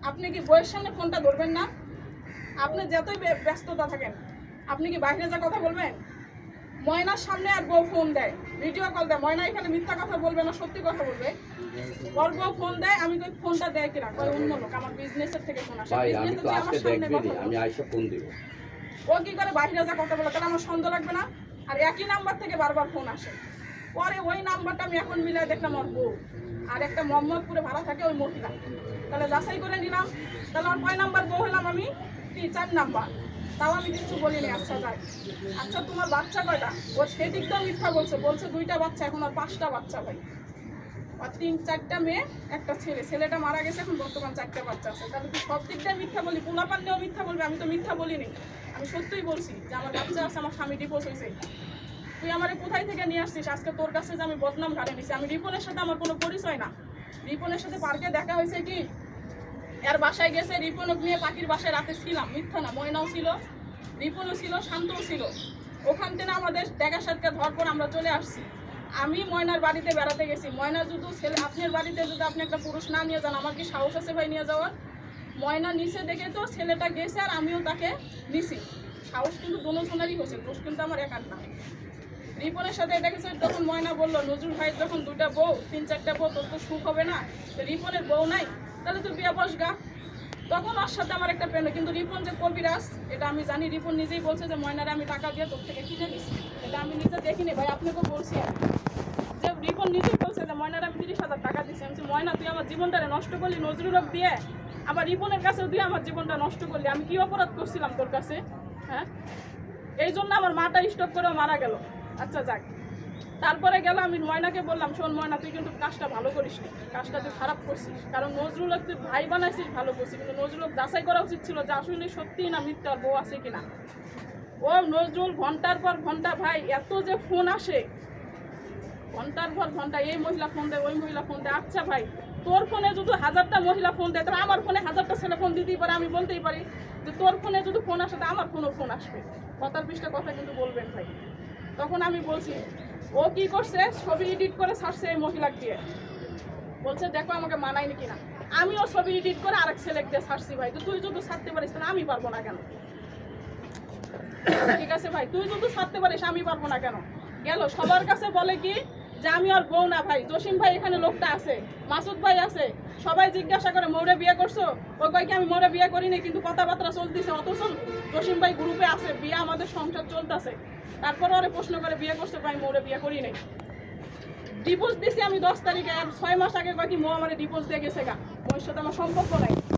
আপনি কি বইয়ের সামনে ফোনটা ধরবেন না? আপনি যতই ব্যস্ততা থাকেন, আপনি কি বাইরে যা কথা বলবেন? ময়নার সামনে আর বউ ফোন দেয়, ভিডিও কল দেয়। ময়না এখানে মিথ্যা কথা বলবে না, সত্যি কথা বলবে। ওর বউ ফোন দেয়, আমি কই ফোনটা দেয় কিনা, কয় অন্য লোক, আমার বিজনেসের থেকে ফোন আসে। ভাই আমি বিজনেসে তো তুই আজকে আমার সামনে দেখবেনই, কথা আমি বল। আইসা ফোন দিব। ও কি করে বাইরে যা কথা বলে, তাহলে আমার সন্দেহ লাগবে না? আর একই নাম্বার থেকে বারবার ফোন আসে। পরে ওই নাম্বারটা আমি এখন মিলাই দেখলাম ওর বউ, আর একটা মোহাম্মদপুরে ভাড়া থাকে ওই মহিলা। তাহলে যাচাই করে নিলাম, তাহলে ওর কয় নাম্বার বউ হলাম আমি? 4 নাম্বার। তাও আমি কিছু বলিনি। আচ্ছা যাই, আচ্ছা তোমার বাচ্চা কয়টা? ওর সেদিকটাও মিথ্যা বলছে, 2টা বাচ্চা, এখন আর 5টা বাচ্চা ভাই। আর 3-4টা মেয়ে, একটা ছেলে। ছেলেটা মারা গেছে, এখন বর্তমান 4টা বাচ্চা আছে। তাহলে তুই সব দিকটাই মিথ্যা বলি, পোলাপান নিয়েও মিথ্যা বলবি। আমি তো মিথ্যা বলিনি, আমি সত্যিই বলছি যে আমার বাচ্চা আছে, আমার স্বামী ডিভোর্স হয়েছে। তুই আমারে কোথায় থেকে নিয়ে আসছিস আজকে তোর কাছে যে আমি বদনাম ঘাড়ে নিছি? আমি রিপনের সাথে আমার কোনো পরিচয় না। রিপনের সাথে পার্কে দেখা হয়েছে কি, এর বাসায় গেছে, রিপনক নিয়ে পাখির বাসায় রাতে ছিলাম, মিথ্যা না। ময়নাও ছিল, রিপনও ছিল, শান্তও ছিল। ওখান থেকে আমাদের দেখা সাক্ষাৎ হওয়ার পর আমরা চলে আসছি। আমি ময়নার বাড়িতে বেড়াতে গেছি। ময়না যদি ছেলে, আপনার বাড়িতে যদি আপনি একটা পুরুষ না নিয়ে যান, আমার কি সাহস আছে ভাই নিয়ে যাওয়ার? ময়না নিচে দেখে তো ছেলেটা গেছে, আর আমিও তাকে নিছি। সাহস কিন্তু দুজনেরই হয়েছে, দোষ কিন্তু আমার একার না। রিপনের সাথে এটা কিছু, তখন ময়না বললো নজরুল ভাইয়ের যখন 2টা বউ, 3-4টা বউ, তোর তো সুখ হবে না। তো রিপনের বউ নাই, তাহলে তুই বিয়ে বস গা। তখন ওর সাথে আমার একটা প্রেম। কিন্তু রিপন যে কবিরাজ, এটা আমি জানি। রিপন নিজেই বলছে যে ময়নারে আমি টাকা দিয়ে তোর থেকে কিনে নিছি। এটা আমি নিজে দেখিনি ভাই, আপনাকেও বলছি আমি। যে রিপন নিজেই বলছে যে ময়নারে আমি 30,000 টাকা দিচ্ছি। আমি বলছি ময়না তুই আমার জীবনটারে নষ্ট করলি, নজরুলক দিয়ে, আবার রিপনের কাছেও দিয়ে আমার জীবনটা নষ্ট করলি। আমি কি অপরাধ করছিলাম তোর কাছে? হ্যাঁ, এই জন্য আমার মাটা স্টক করেও মারা গেল। আচ্ছা যাক, তারপরে গেল, আমি ময়নাকে বললাম শোন ময়না, তুই কিন্তু কাজটা ভালো করিস নি, কাজটা তুই খারাপ করছিস। কারণ নজরুলক তুই ভাই বানাইছিস, ভালো করছিস, কিন্তু নজরুলক যাচাই করা উচিত ছিল যে আসলে সত্যিই না মিথ্যা বউ আছে কিনা। ও নজরুল ঘন্টার পর ঘন্টা ভাই, এত যে ফোন আসে, ঘন্টার পর ঘন্টা, এই মহিলা ফোন দেয়, ওই মহিলা ফোন দেয়। আচ্ছা ভাই, তোর ফোনে যদি 1000টা মহিলা ফোন দেয়, তাহলে আমার ফোনে 1000টা ছেলে ফোন দিতেই পারে। আমি বলতেই পারি যে তোর ফোনে যদি ফোন আসে, তা আমার ফোনও ফোন আসবে। কথার পৃষ্ঠে কথা কিন্তু বলবেন ভাই। তখন আমি বলছি, ও কি করছে, ছবি এডিট করে ছাড়ছে এই মহিলাকে দিয়ে, বলছে দেখো আমাকে মানায়নি কিনা। আমিও ছবি এডিট করে আরেক ছেলেকে দিয়ে ছাড়ছি ভাই। তো তুই যদি ছাড়তে পারিস, তাহলে আমি পারবো না কেন? ঠিক আছে ভাই, তুই যদি ছাড়তে পারিস, আমি পারবো না কেন? গেল সবার কাছে বলে কি যে আমি আর বউ না ভাই, জসিম ভাই এখানে লোকটা আছে, মাসুদ ভাই আছে, সবাই জিজ্ঞাসা করে মৌরে বিয়ে করছো? ওই কয় কি আমি মৌরে বিয়ে করিনি, কিন্তু কথাবার্তা চলতেছে, অথচ জসিম ভাই গ্রুপে আছে, বিয়ে আমাদের সংসার চলতেছে। তারপরে ওরে প্রশ্ন করে বিয়ে করছে, ভাই মৌরে বিয়ে করি নাই। ডিভোর্স দিছি আমি 10 তারিখে, 6 মাস আগে কয় কি মো আমার ডিভোর্স দিয়ে গেছে গা, ওর সাথে আমার সম্পর্ক নাই।